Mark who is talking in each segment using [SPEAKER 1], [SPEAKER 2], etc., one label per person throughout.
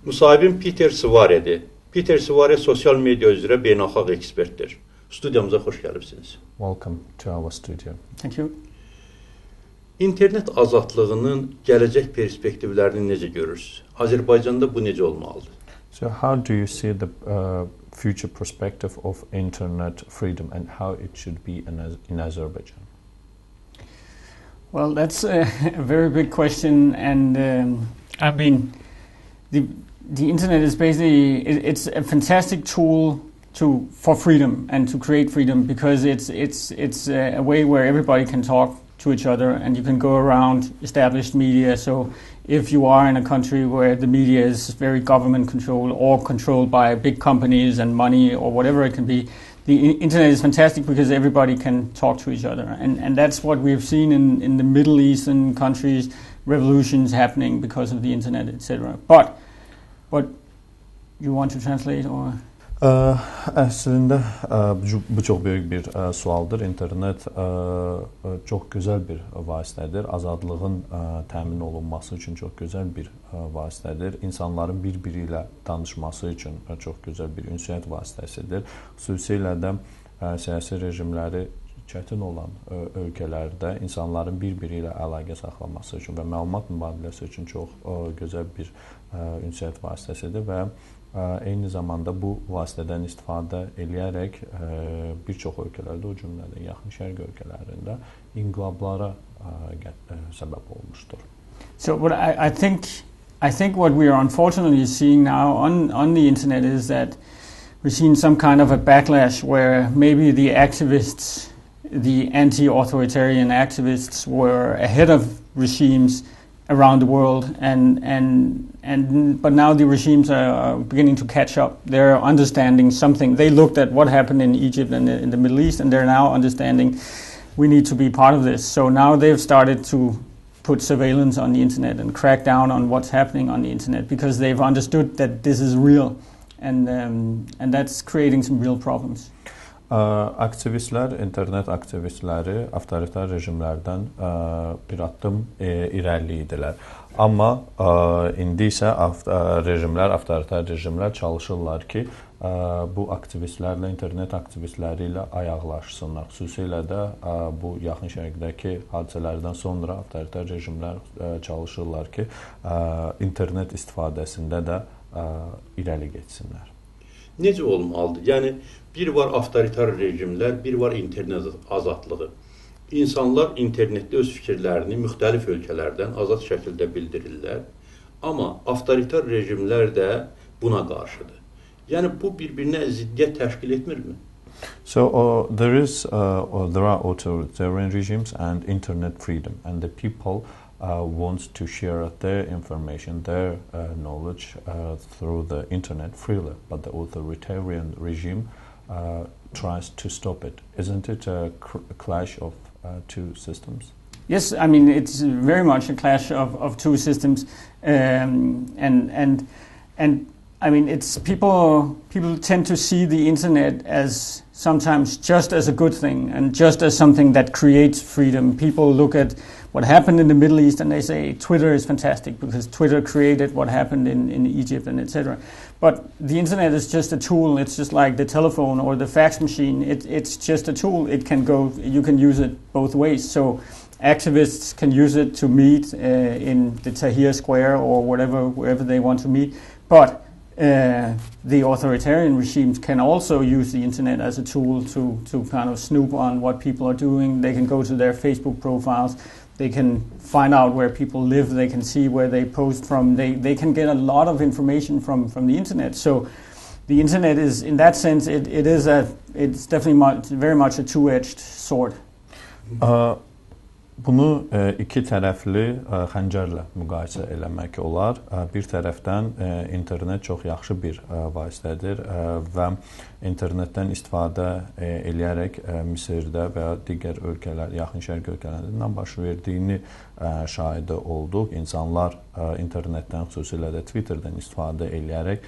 [SPEAKER 1] Müsahibim Piter Svare'dir. Piter Svare Sosi al Medi üzrə beynəlxalq ekspertdir. Studiyamıza xoş gəlibsiniz.
[SPEAKER 2] Welcome to our studio.
[SPEAKER 3] Thank you.
[SPEAKER 1] İnternet azadlığının gələcək perspektivlərini necə görürsünüz? Azərbaycanda bu necə olmalıdır?
[SPEAKER 2] So how do you see the future perspective of internet freedom and how it should be in Azerbaijan?
[SPEAKER 3] Well, that's a very big question, and I mean, the internet is basically it's a fantastic tool for freedom and to create freedom, because it's a way where everybody can talk to each other and you can go around established media. So if you are in a country where the media is very government controlled or controlled by big companies and money or whatever it can be, the internet is fantastic because everybody can talk to each other. And that's what we've seen in the Middle Eastern countries, revolutions happening because of the internet, etc. But you want to translate or?
[SPEAKER 2] Əslində bu çox böyük bir sualdır. İnternet çox gözəl bir vasitədir. Azadlığın təmin olunması üçün çox gözəl bir vasitədir. İnsanların bir-biri ilə danışması üçün çox gözəl bir ünsiyyət vasitəsidir. Xüsusilə də siyasi rejimləri çətin olan ölkələrdə insanların bir-biri ilə əlaqə saxlaması üçün və məlumat mübadiləsi üçün çox gözəl bir ünsiyyət vasitəsidir və eyni zamanda bu vasitədən istifadə edərək bir çox ölkələrdə, o cümlədən yaxın şərq ölkələrində inqilablara səbəb olmuşdur.
[SPEAKER 3] So what I think what we are unfortunately seeing now on the internet is that we're seeing some kind of a backlash where maybe the activists, the anti-authoritarian activists, were ahead of regimes around the world, but now the regimes are beginning to catch up. They're understanding something. They looked at what happened in Egypt and in the Middle East, and they're now understanding we need to be part of this. So now they've started to put surveillance on the internet and crack down on what's happening on the internet, because they've understood that this is real, and that's creating some real problems.
[SPEAKER 2] Aktivistlər, internet aktivistləri avtoritar rejimlərdən bir addım irəli idilər. Amma indi isə avtoritar rejimlər çalışırlar ki, bu aktivistlərlə, internet aktivistləri ilə ayaqlaşsınlar. Xüsusilə də bu yaxın şərqdəki hadisələrdən sonra avtoritar rejimlər çalışırlar ki, internet istifadəsində də irəli getsinlər.
[SPEAKER 1] Necə olmalıdır? Yəni, bir var avtoritar rejimlər, bir var internet azadlığı. İnsanlar internetdə öz fikirlərini müxtəlif ölkələrdən azad şəkildə bildirirlər. Amma avtoritar rejimlər də buna qarşıdır. Yəni, bu bir-birinə ziddiyyət təşkil etmirmi?
[SPEAKER 2] So there are authoritarian regimes and internet freedom, and the people wants to share their information, their knowledge through the internet freely, but the authoritarian regime tries to stop it. Isn't it a clash of two systems?
[SPEAKER 3] Yes, I mean, it's very much a clash of two systems, and I mean, it's people tend to see the internet as sometimes just as a good thing and just as something that creates freedom. People look at what happened in the Middle East and they say Twitter is fantastic because Twitter created what happened in Egypt and etc. But the internet is just a tool. It's just like the telephone or the fax machine. It's just a tool. It can go. You can use it both ways. So activists can use it to meet in the Tahrir Square or wherever they want to meet. But the authoritarian regimes can also use the internet as a tool to kind of snoop on what people are doing. They can go to their Facebook profiles. They can find out where people live. They can see where they post from. They can get a lot of information from the internet. So the internet is, in that sense, it's definitely very much a two-edged sword.
[SPEAKER 2] Bunu iki tərəfli xəncərlə müqayisə eləmək olar. Bir tərəfdən internet çox yaxşı bir vasitədir və internetdən istifadə eləyərək Misirdə və ya digər ölkələr, yaxın şərq ölkələrində baş verdiyini şahidi olduq. İnsanlar internetdən, xüsusilə də Twitterdən istifadə eləyərək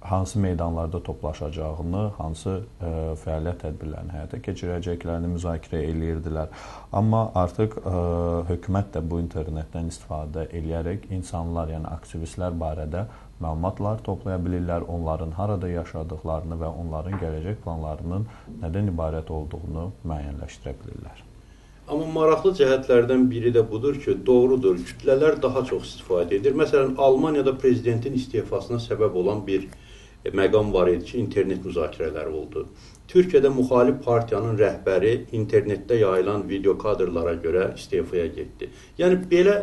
[SPEAKER 2] hansı meydanlarda toplaşacağını, hansı fəaliyyət tədbirlərini həyata keçirəcəklərini müzakirə edirdilər. Amma artıq hökumət də bu internetdən istifadə edərək insanlar, yəni aktivistlər barədə məlumatlar toplaya bilirlər, onların harada yaşadıqlarını və onların gələcək planlarının nədən ibarət olduğunu müəyyənləşdirə bilirlər.
[SPEAKER 1] Amma maraqlı cəhətlərdən biri də budur ki, doğrudur, kütlələr daha çox istifadə edir. Məsələn, Almaniyada prezidentin istifasına səbəb olan bir məqam var idi ki, internet müzakirələri oldu. Türkiyədə müxalif partiyanın rəhbəri internetdə yayılan video kadrlara görə istifaya getdi. Yəni, belə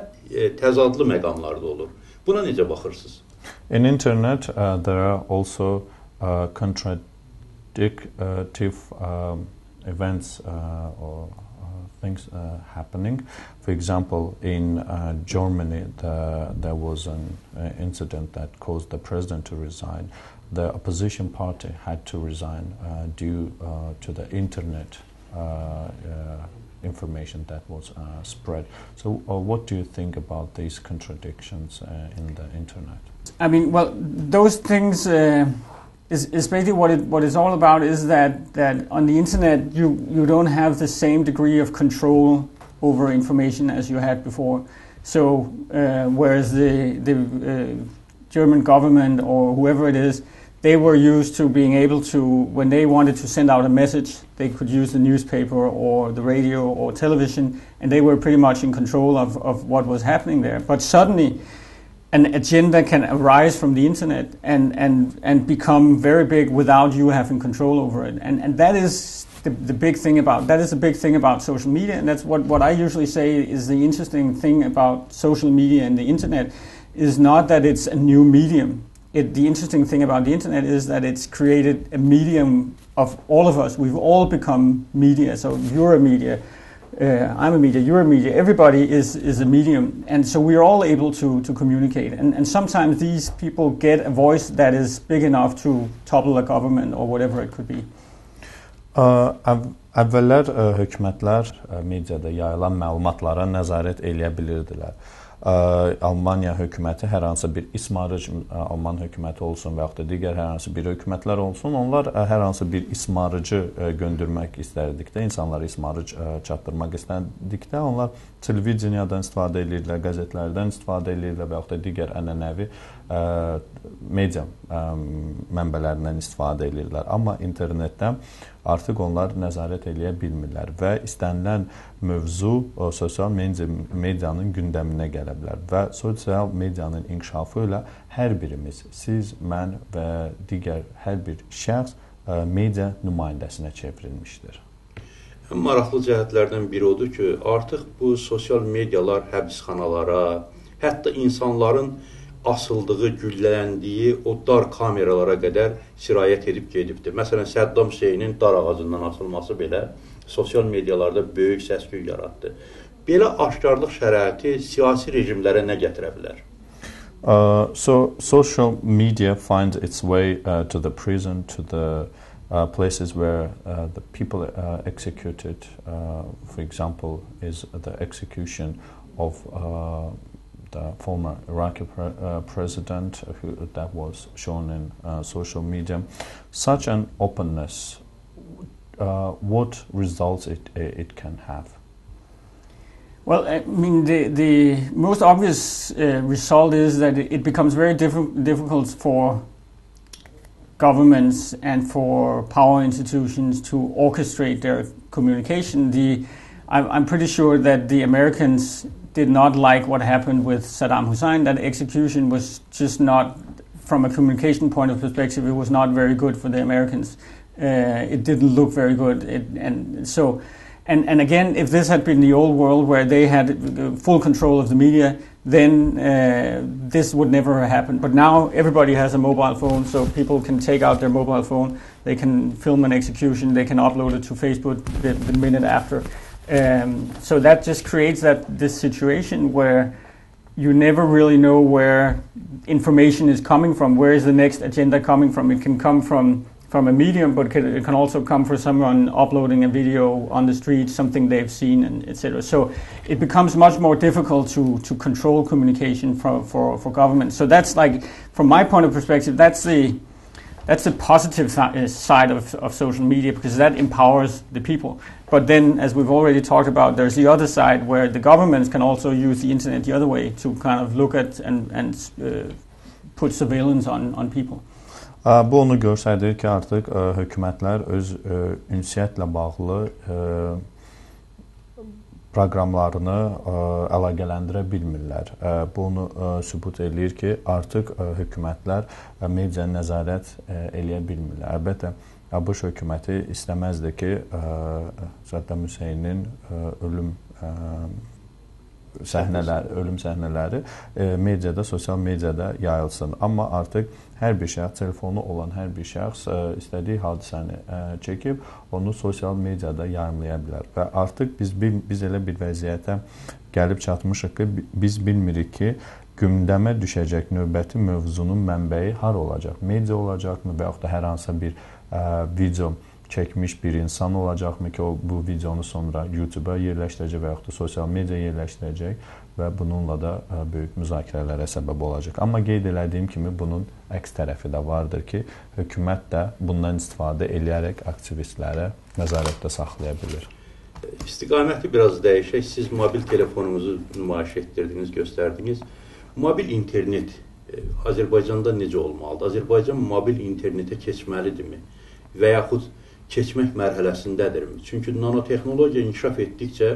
[SPEAKER 1] təzadlı məqamlar da olur. Buna necə baxırsınız?
[SPEAKER 2] In internet, there are also contradictive events or things happening. For example, in Germany, there was an incident that caused the president to resign. The opposition party had to resign due to the internet information that was spread. So what do you think about these contradictions in the internet?
[SPEAKER 3] I mean, well, those things is basically what it's all about, is that on the internet you don't have the same degree of control over information as you had before. So whereas the German government or whoever it is, they were used to being able to, when they wanted to send out a message, they could use the newspaper or the radio or television, and they were pretty much in control of what was happening there. But suddenly an agenda can arise from the internet and become very big without you having control over it. And that is the big thing about social media, and that's what I usually say is the interesting thing about social media and the internet, is not that it's a new medium. The interesting thing about the internet is that it's created a medium of all of us. We've all become media. So you're a media, I'm a media, you're a media. Everybody is a medium, and so we're all able to communicate. And sometimes these people get a voice that is big enough to topple a government or whatever it could be.
[SPEAKER 2] Əvvəllər hökumətlər mediada yayılan məlumatlara nəzarət eləyə bilirdilər. Almaniya hökuməti hər hansı bir ismarıc Alman hökuməti olsun və yaxud da digər hər hansı bir hökumətlər olsun, onlar hər hansı bir ismarıcı göndərmək istədikdə, insanlara ismarıc çatdırmaq istədikdə, onlar televiziyadan istifadə edirlər, qəzetlərdən istifadə edirlər və yaxud da digər ənənəvi media mənbələrindən istifadə edirlər. Amma internetdə artıq onlar nəzarət eləyə bilmirlər və istənilən mövzu sosial medianın gündəminə gələ bilər və sosial medianın inkişafı ilə hər birimiz, siz, mən və digər hər bir şəxs media nümayəndəsinə çevrilmişdir.
[SPEAKER 1] Ən maraqlı cəhətlərdən biri odur ki, artıq bu sosial medialar həbsxanalara, hətta insanların asıldığı, güllələndiyi o dar kameralara qədər sirayət edib gedibdir. Məsələn, Səddam Hüseynin dar ağacından asılması belə sosial medialarda böyük səs-küy yaratdı. Belə aşkarlıq şəraiti siyasi rejimlərə nə gətirə bilər?
[SPEAKER 2] So social media finds its way to the prison, to the places where the people executed, for example, is the execution of the former Iraqi president that was shown in social media. Such an openness, what results it can have?
[SPEAKER 3] Well, I mean, the most obvious result is that it becomes very difficult for governments and for power institutions to orchestrate their communication. I'm pretty sure that the Americans did not like what happened with Saddam Hussein. That execution was just not, from a communication point of perspective, it was not very good for the Americans. It didn't look very good. And again, if this had been the old world where they had full control of the media, then this would never have happened. But now everybody has a mobile phone, so people can take out their mobile phone, they can film an execution, they can upload it to Facebook the minute after. So that just creates this situation where you never really know where information is coming from. Where is the next agenda coming from? It can come from a medium, but it can also come from someone uploading a video on the street, something they've seen, and etc. So it becomes much more difficult to control communication for government. So that's, like, from my point of perspective, that's the that's a positive side of social media, because that empowers the people. But then, as we've already talked about, there's the other side where the governments can also use the internet the other way to kind of look at and put surveillance on people.
[SPEAKER 2] Bu onu göstərir ki, artıq hökumətlər öz ünsiyyətlə bağlı proqramlarını əlaqələndirə bilmirlər. Bu onu sübut eləyir ki, artıq hökumətlər medianı nəzarət eləyə bilmirlər. Əlbəttə, ABŞ hökuməti istəməzdi ki, Svare Müsahinin ölüm səhnələri mediada, sosial mediada yayılsın. Amma artıq hər bir şəxs, telefonu olan hər bir şəxs istədiyi hadisəni çəkib, onu sosial mediada yayımlaya bilər. Və artıq biz elə bir vəziyyətə gəlib çatmışıq ki, biz bilmirik ki, gündəmə düşəcək növbəti mövzunun mənbəyi hara olacaq? Media olacaqmı və yaxud da hər hansısa bir video çəkmiş bir insan olacaqmı ki, o bu videonu sonra YouTube-a yerləşdirəcək və yaxud da sosial media yerləşdirəcək və bununla da böyük müzakirələrə səbəb olacaq. Amma qeyd elədiyim kimi bunun əks tərəfi də vardır ki, hökumət də bundan istifadə eləyərək aktivistləri nəzarətdə saxlaya bilir.
[SPEAKER 1] İstiqaməti biraz dəyişək. Siz mobil telefonunuzu nümayiş etdirdiniz, göstərdiniz. Mobil internet Azərbaycanda necə olmalıdır? Azərbaycan mobil internetə keçməlidirmi? Və yaxud keçmək mərhələsindədirmi? Çünki nanotexnologiya inkişaf etdikcə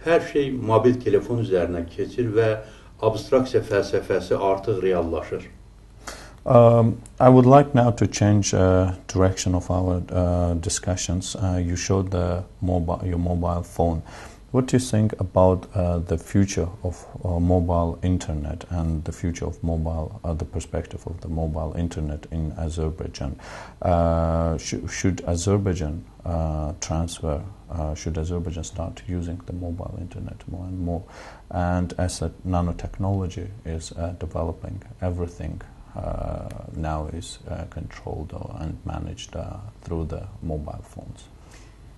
[SPEAKER 1] hər şey mobil telefon üzərinə keçir və abstraksiya fəlsəfəsi artıq reallaşır.
[SPEAKER 2] I would like now to change direction of our discussions. You showed your mobile phone. What do you think about the future of mobile internet and the future of the perspective of the mobile internet in Azerbaijan? Should Azerbaijan should Azerbaijan start using the mobile internet more and more? And as nanotechnology is developing, everything now is controlled and managed through the mobile phones.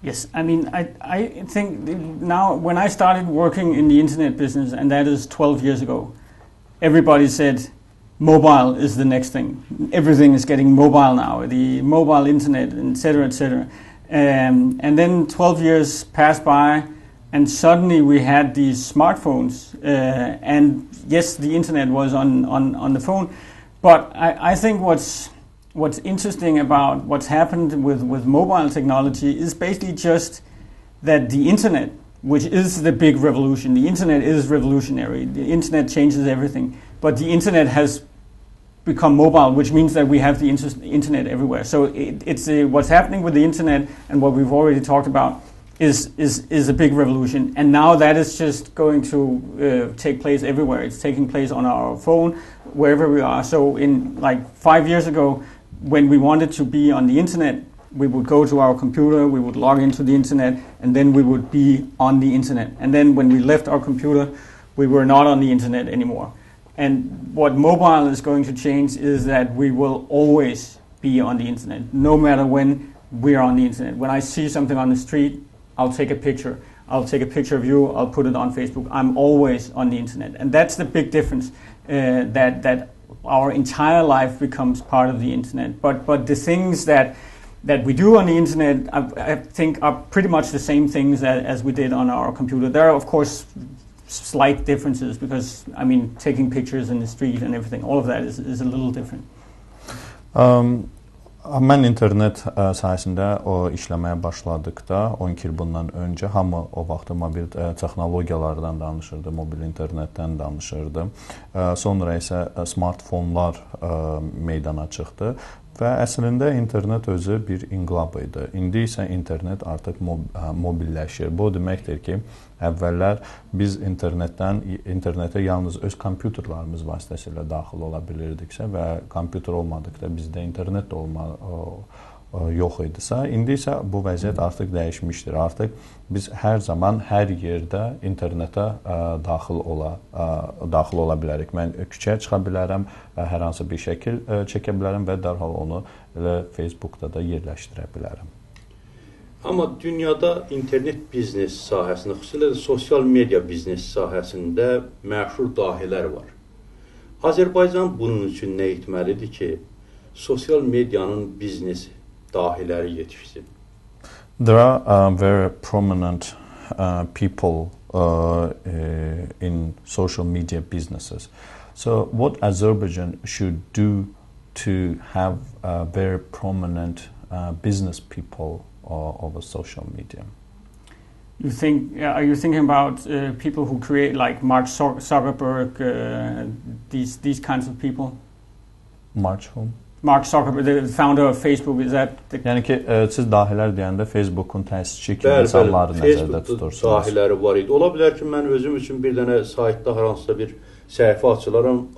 [SPEAKER 3] Yes, I mean, I think now when I started working in the internet business, and that is 12 years ago, everybody said mobile is the next thing. Everything is getting mobile now, the mobile internet, etc., etc. And then 12 years passed by, and suddenly we had these smartphones. And yes, the internet was on the phone, but I think what's interesting about what's happened with mobile technology is basically just that the internet, which is the big revolution, the internet is revolutionary, the internet changes everything, but the internet has become mobile, which means that we have the internet everywhere. So it's what's happening with the internet and what we've already talked about is a big revolution, and now that is just going to take place everywhere. It's taking place on our phone, wherever we are. So in like 5 years ago, when we wanted to be on the internet, we would go to our computer, we would log into the internet, and then we would be on the internet. And then when we left our computer, we were not on the internet anymore. And what mobile is going to change is that we will always be on the internet, no matter when we are on the internet. When I see something on the street, I'll take a picture. I'll take a picture of you, I'll put it on Facebook. I'm always on the internet. And that's the big difference, that our entire life becomes part of the internet. But the things that we do on the internet, I think, are pretty much the same things as we did on our computer. There are, of course, slight differences because, I mean, taking pictures in the street and everything, all of that is a little different.
[SPEAKER 2] Mən internet sahəsində işləməyə başladıqda, 12 il bundan öncə hamı o vaxtı mobil texnologiyalardan danışırdı, mobil internetdən danışırdı. Sonra isə smartfonlar meydana çıxdı və əslində internet özü bir inqilab idi. İndi isə internet artıq mobilləşir. Bu deməkdir ki, əvvəllər biz internetə yalnız öz kompüterlarımız vasitəsilə daxil ola bilirdiksə və kompüter olmadıqda bizdə internet yox idisə, indi isə bu vəziyyət artıq dəyişmişdir. Artıq biz hər zaman, hər yerdə internetə daxil ola bilərik. Mən küçəyə çıxa bilərəm, hər hansı bir şəkil çəkə bilərəm və dərhal onu Facebookda da yerləşdirə bilərəm.
[SPEAKER 1] Amma dünyada internet biznes sahəsində, xüsusilə sosial media biznes sahəsində məşhur dahilər var. Azərbaycan bunun üçün nə etməlidir ki, sosial medyanın biznes dahiləri yetişsin?
[SPEAKER 2] There are very prominent people in social media businesses. So what Azerbaijan should do to have very prominent business people over social media?
[SPEAKER 3] You think? Are you thinking about people who create, like Mark Zuckerberg, these kinds of people? Mark Zuckerberg, the founder of Facebook, is that?
[SPEAKER 2] Yəni ki, siz dahilər deyəndə Facebook'un təsisçi kimi insanları nəzərdə tutursunuz.
[SPEAKER 1] Facebook dahiləri var idi. Ola bilər ki, mən özüm üçün bir dənə saytda hansısa bir səhifə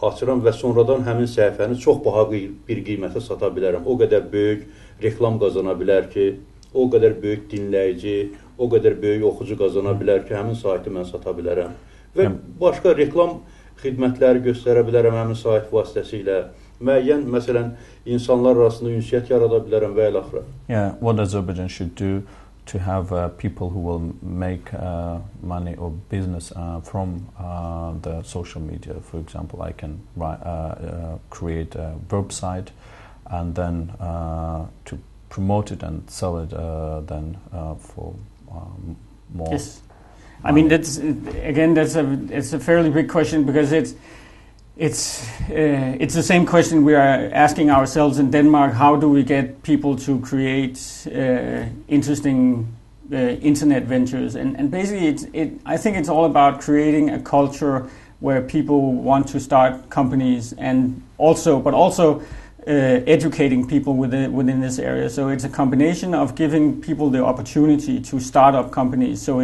[SPEAKER 1] açıram və sonradan həmin səhifəni çox baha bir qiymətə sata bilərəm. O qədər böyük reklam qazana bilər ki, o qədər böyük dinləyici, o qədər böyük oxucu qazana bilər ki, həmin saytı mən sata bilərəm. Və başqa reklam xidmətləri göstərə bilərəm həmin sayt vasitəsilə. Müəyyən, məsələn, insanlar arasında ünsiyyət yarada bilərəm və eləxirə.
[SPEAKER 2] Yeah, what Azerbaijan should do to have people who will make money or business from the social media. For example, I can create a website and then to promote it and sell it then for more.
[SPEAKER 3] Yes, I mean that's a fairly big question, because it's the same question we are asking ourselves in Denmark. How do we get people to create interesting internet ventures? And basically, I think it's all about creating a culture where people want to start companies, and also educating people within this area. So it's a combination of giving people the opportunity to start up companies. So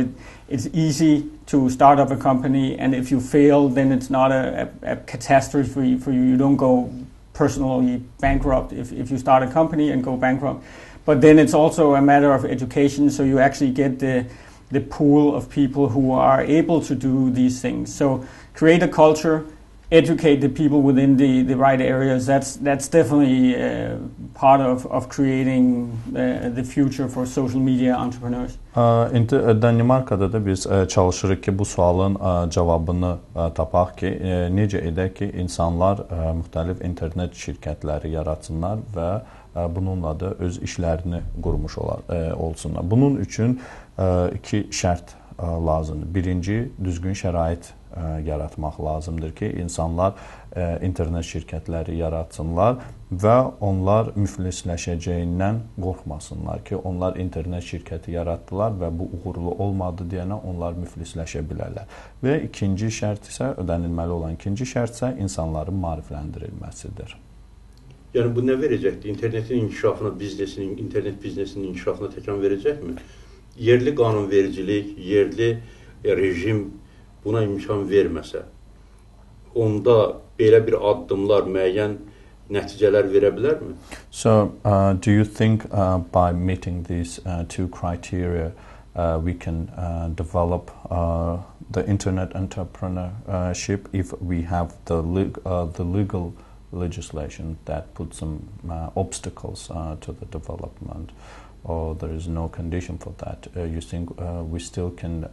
[SPEAKER 3] it's easy to start up a company, and if you fail, then it's not a catastrophe for you. You don't go personally bankrupt if you start a company and go bankrupt. But then it's also a matter of education, so you actually get the pool of people who are able to do these things. So create a culture, educate the people within the right areas. That's definitely part of creating the future for social media entrepreneurs.
[SPEAKER 2] Danimarkada da biz çalışırıq ki, bu sualın cavabını tapaq ki, necə edək ki, insanlar müxtəlif internet şirkətləri yaratsınlar və bununla da öz işlərini qurmuş olsunlar. Bunun üçün iki şərt lazımdır. Birinci, düzgün şərait yaratmaq lazımdır ki, insanlar internet şirkətləri yaratsınlar və onlar müflisləşəcəyindən qorxmasınlar ki, onlar internet şirkəti yaratdılar və bu uğurlu olmadı deyənə onlar müflisləşə bilərlər. Və ikinci şərt isə, ödənilməli olan ikinci şərt isə insanların maarifləndirilməsidir.
[SPEAKER 1] Yəni bu nə verəcəkdir? İnternetin inkişafına, internet biznesinin inkişafına təkan verəcəkmi? Yerli qanunvericilik, yerli rejim buna imkan verməsə, onda belə bir addımlar müəyyən nəticələr verə bilərmi?
[SPEAKER 2] So, do you think by meeting these two criteria we can develop the internet entrepreneurship if we have the legal legislation that puts some obstacles to the development, or there is no condition for that? You think we still can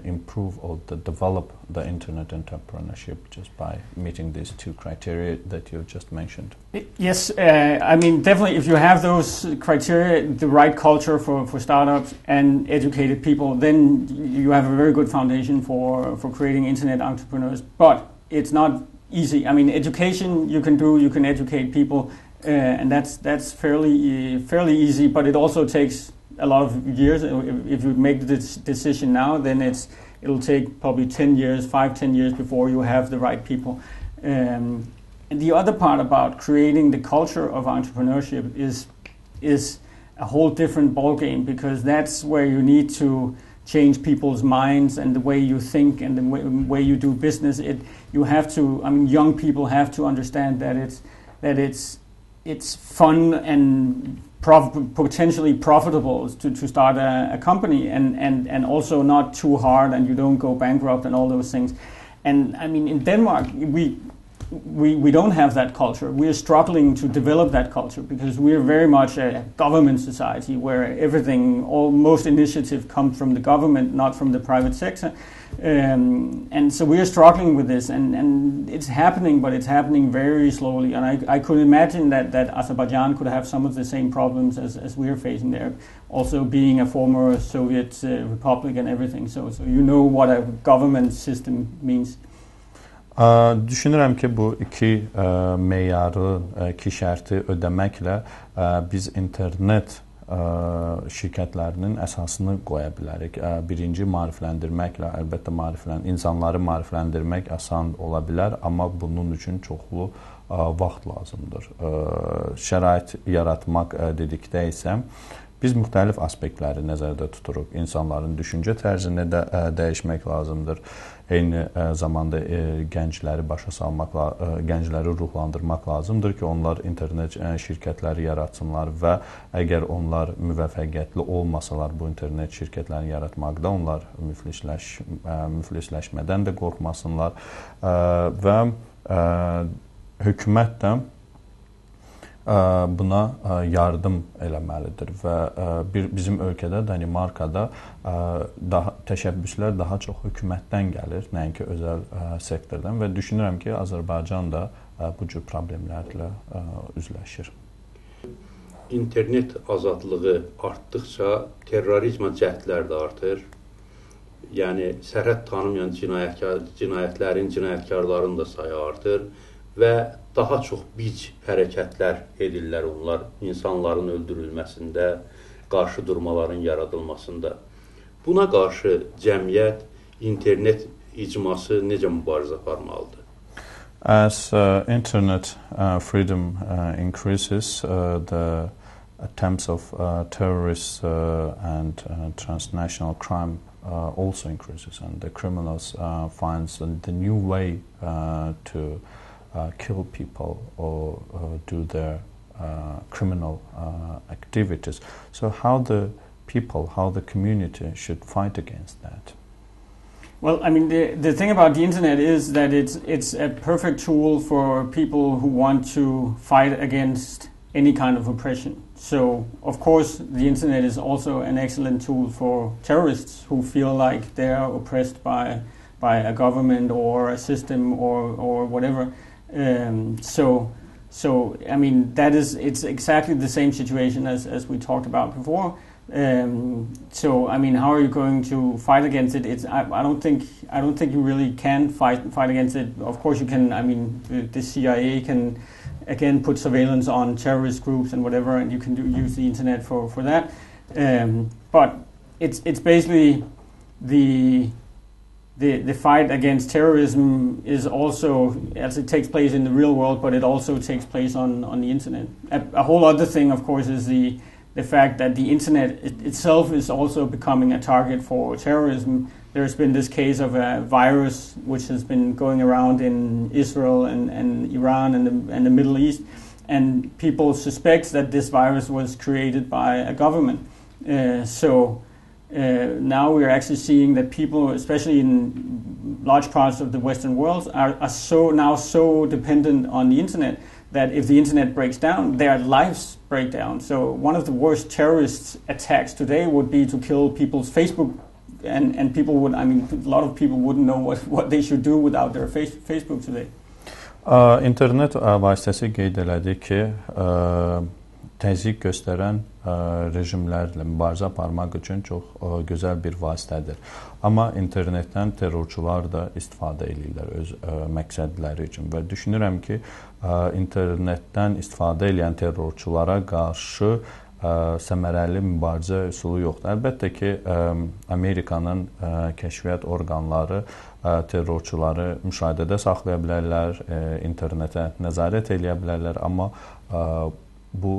[SPEAKER 2] improve or develop the internet entrepreneurship just by meeting these two criteria that you just mentioned?
[SPEAKER 3] Yes, I mean, definitely if you have those criteria, the right culture for startups and educated people, then you have a very good foundation for creating internet entrepreneurs. But it's not easy. I mean, education you can educate people, and that's fairly easy. But it also takes a lot of years. If you make this decision now, then it'll take probably 10 years before you have the right people. And the other part about creating the culture of entrepreneurship is a whole different ballgame, because that's where you need to change people's minds and the way you think and the way you do business. You have to. I mean, young people have to understand that it's fun and potentially profitable to start a company, and also not too hard, and you don't go bankrupt and all those things. And I mean, in Denmark, we don't have that culture. We are struggling to develop that culture because we are very much a government society where most initiative comes from the government, not from the private sector. And so we are struggling with this, and it's happening, but it's happening very slowly. And I could imagine that Azerbaijan could have some of the same problems as we are facing there, also being a former Soviet republic and everything. So you know what a government system means.
[SPEAKER 2] Düşünürəm ki, bu iki meyarı, iki şərti ödəməklə biz internet şirkətlərinin əsasını qoya bilərik. Birinci maarifləndirməklə, əlbəttə insanları maarifləndirmək asan ola bilər, amma bunun üçün çoxlu vaxt lazımdır. Şərait yaratmaq dedikdə isə biz müxtəlif aspektləri nəzərdə tuturuq. İnsanların düşüncə tərzini də dəyişmək lazımdır. Eyni zamanda gəncləri başa salmaq, gəncləri ruhlandırmaq lazımdır ki, onlar internet şirkətləri yaratsınlar və əgər onlar müvəffəqiyyətli olmasalar bu internet şirkətlərini yaratmaqda, onlar müflisləşmədən də qorxmasınlar və hökumət də buna yardım eləməlidir və bizim ölkədə, Danimarkada təşəbbüslər daha çox hökumətdən gəlir, nəinki özəl sektordan və düşünürəm ki, Azərbaycan da bu cür problemlərlə üzləşir.
[SPEAKER 1] İnternet azadlığı artdıqca terrorizmə cəhdlər də artır. Yəni, sərhəd tanımayan cinayətlərin, cinayətkarların da sayı artır və daha çox bic hərəkətlər edirlər onlar insanların öldürülməsində, qarşı durmaların yaradılmasında. Buna qarşı cəmiyyət, internet icması necə mübarizə aparmalıdır?
[SPEAKER 2] As internet freedom increases, the attempts of terrorists and transnational crime also increases, and the criminals finds the new way to kill people or do their criminal activities. So how the people, how the community should fight against that?
[SPEAKER 3] Well, I mean, the thing about the internet is that it's a perfect tool for people who want to fight against any kind of oppression. So, of course, the internet is also an excellent tool for terrorists who feel like they are oppressed by a government or a system or whatever. So I mean, it's exactly the same situation as we talked about before. So I mean, how are you going to fight against it? I don't think you really can fight against it. Of course you can. I mean, the CIA can again put surveillance on terrorist groups and whatever, and you can use the internet for that. But it's basically the fight against terrorism is also, as it takes place in the real world, but it also takes place on the internet. A whole other thing, of course, is the fact that the internet itself is also becoming a target for terrorism. There's been this case of a virus which has been going around in Israel and Iran and the Middle East, and people suspect that this virus was created by a government. Now we are actually seeing that people, especially in large parts of the Western world, are so dependent on the internet that if the internet breaks down, their lives break down. So one of the worst terrorist attacks today would be to kill people's Facebook, and people would, I mean, a lot of people wouldn't know what they should do without their Facebook today.
[SPEAKER 2] İnternet vasitəsi qeyd elədi ki, təzyiq göstərən rejimlərlə mübarizə aparmaq üçün çox gözəl bir vasitədir. Amma internetdən terrorçular da istifadə edirlər öz məqsədləri üçün və düşünürəm ki, internetdən istifadə edən terrorçulara qarşı səmərəli mübarizə üsulu yoxdur. Əlbəttə ki, Amerikanın kəşfiyyat orqanları terrorçuları müşahidədə saxlaya bilərlər, internetə nəzarət edə bilərlər, amma bu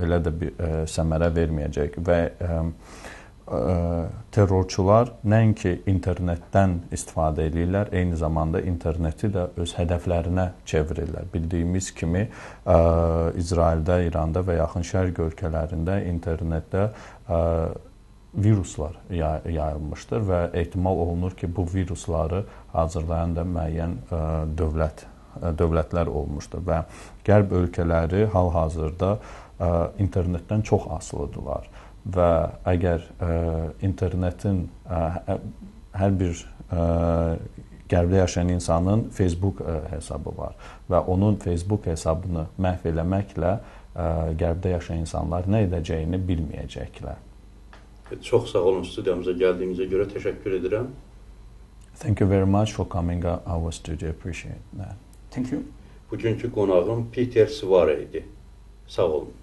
[SPEAKER 2] elə də bir səmərə verməyəcək və terrorçular nəinki internetdən istifadə edirlər, eyni zamanda interneti də öz hədəflərinə çevirirlər. Bildiyimiz kimi İsraildə, İranda və Yaxın Şərq ölkələrində internetdə viruslar yayılmışdır və ehtimal olunur ki, bu virusları hazırlayan da müəyyən dövlət dövlətlər olmuşdur və Qərb ölkələri hal-hazırda internetdən çox asılıdırlar və əgər internetin hər bir Qərbdə yaşayan insanın Facebook hesabı var və onun Facebook hesabını məhv eləməklə Qərbdə yaşayan insanlar nə edəcəyini bilməyəcəklər.
[SPEAKER 1] Çox sağ olun, studiyamıza gəldiyinizə görə təşəkkür edirəm.
[SPEAKER 2] Thank you very much for coming to our studio. Appreciate that.
[SPEAKER 3] Thank you.
[SPEAKER 1] Bugünkü qonağım PİTER Svare idi. Sağ olun.